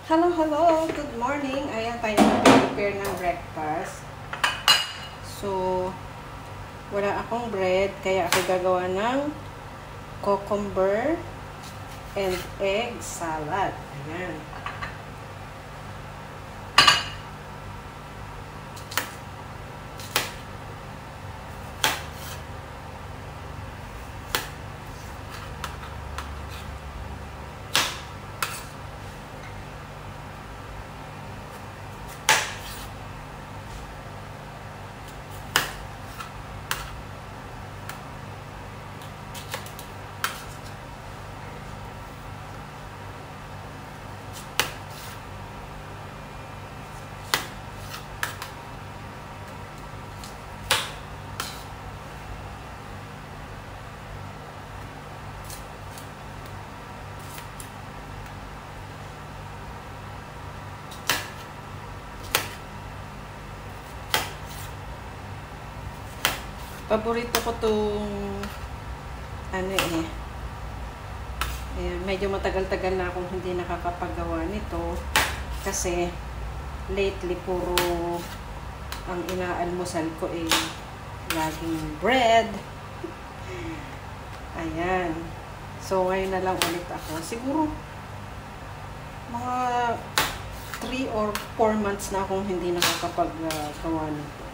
Hello, hello! Good morning! Ayan tayo mag-prepare ng breakfast. So, wala akong bread, kaya ako gagawa ng cucumber and egg salad. Ayan. Paborito ko itong ayan, medyo matagal-tagal na akong hindi nakakapagawa nito kasi lately puro ang inaalmusal ko laging bread. Ayan. So ngayon na lang ulit ako. Siguro mga 3 or 4 months na akong hindi nakakapagawa nito.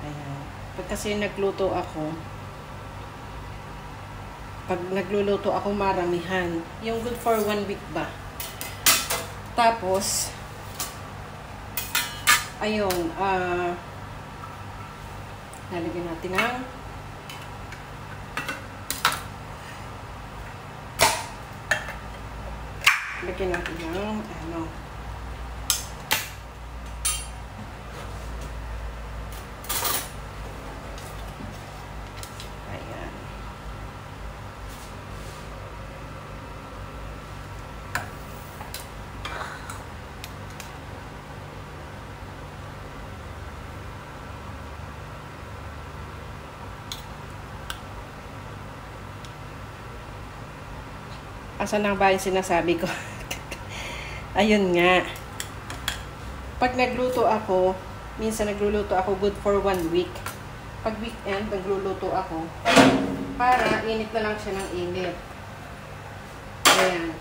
Ayan. Kasi nagluto ako, pag nagluluto ako maramihan, yung good for 1 week ba. Tapos ayun, lalagyan natin ng asan na ba yung sinasabi ko? Ayun nga. Pag nagluto ako, minsan nagluluto ako good for 1 week. Pag weekend, nagluluto ako para init na lang siya ng init. Ayan.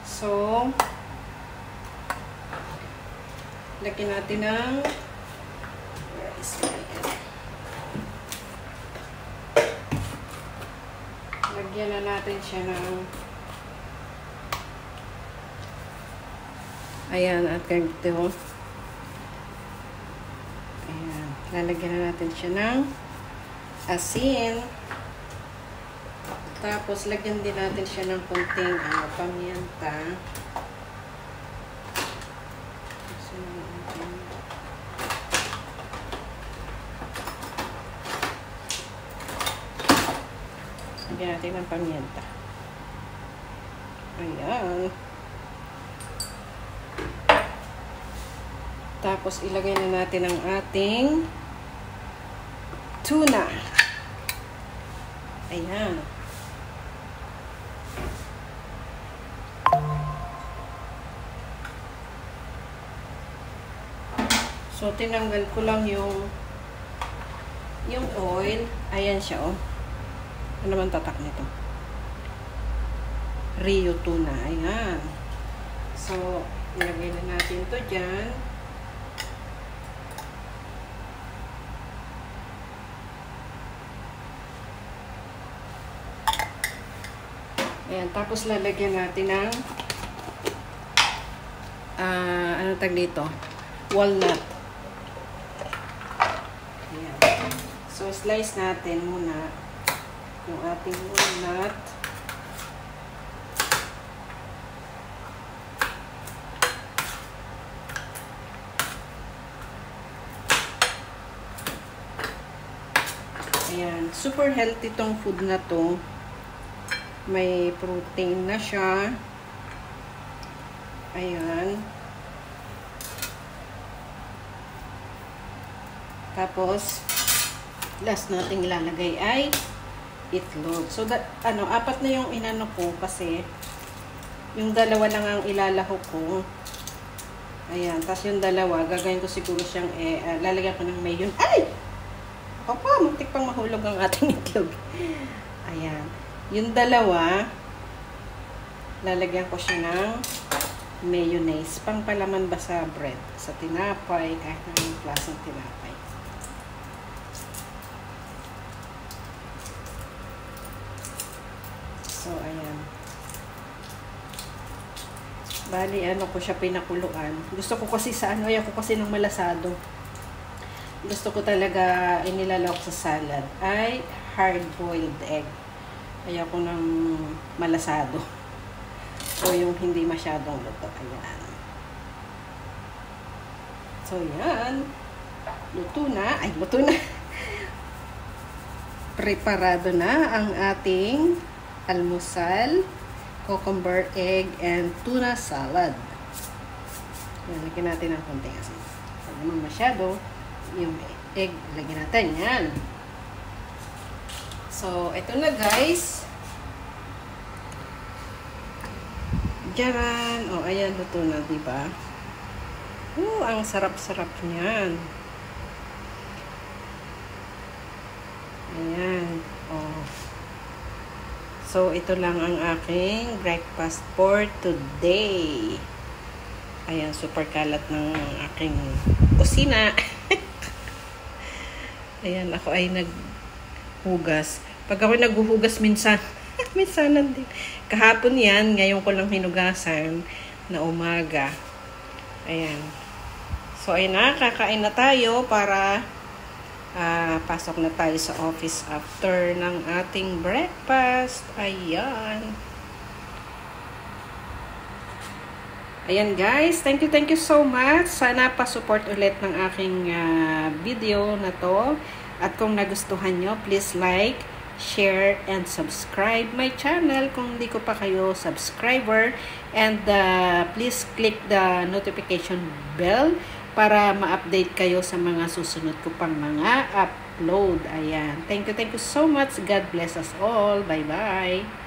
So, lagyan natin ng lagyan na natin siya ng ayan, at ganito. Ayan. Lalagyan na natin siya ng asin. Tapos, lagyan din natin siya ng konting pamienta. Lagyan natin ng pamienta. Ayan. Tapos, ilagay na natin ang ating tuna. Ayan. So, tinanggal ko lang yung oil. Ayan siya, oh. Ano naman tatak nito? Rio tuna. Ayan. So, ilagay na natin to dyan. Ayan, tapos lalagyan natin ng ano tag dito? Walnut. Ayan. So, slice natin muna yung ating walnut. Ayan. Super healthy tong food na to. May protein na siya. Ayan. Tapos, last nating ilalagay ay itlog. So, apat na yung inano ko kasi Yung dalawa lang ang ilalahok ko. Ayan. Tapos yung dalawa, gagawin ko siguro siyang, lalagyan ko ng mayon. Ay! Ako pa, muntik pang mahulog ang ating itlog. Ayan. Yung dalawa, lalagyan ko siya ng mayonnaise. Pangpalaman ba sa bread? Sa tinapay, kahit anong klaseng tinapay. So, ayan. Bali, ano ko siya pinakuluan. Gusto ko kasi sa ano, ayaw ko kasi ng malasado. Gusto ko talaga inilalawak sa salad ay hard-boiled egg. Ayaw ko ng malasado. So, yung hindi masyadong luto. Ayan. So, yan. Luto na. Ay, luto na. Preparado na ang ating almusal, cucumber, egg, and tuna salad. Yan, lagyan natin ng konting asin. Pag naman masyado, yung egg, lagyan natin. Yan. So, ito na guys. Diyan. O, ayan, luto na, diba? Ang sarap-sarap niyan. Ayan. O. So, ito lang ang aking breakfast for today. Ayan, super kalat ng aking kusina. Ayan, ako ay naghugas. Pag ako naghuhugas minsan, minsanan din. Kahapon yan, ngayon ko lang hinugasan na umaga. Ayan. So, ayun na, kakain na tayo para pasok na tayo sa office after ng ating breakfast. Ayan. Ayan guys, thank you so much. Sana pa-support ulit ng aking video na to. At kung nagustuhan nyo, please like, share, and subscribe my channel kung hindi ko pa kayo subscriber. And please click the notification bell para ma-update kayo sa mga susunod ko pang mga upload. Ayan. Thank you so much. God bless us all. Bye-bye.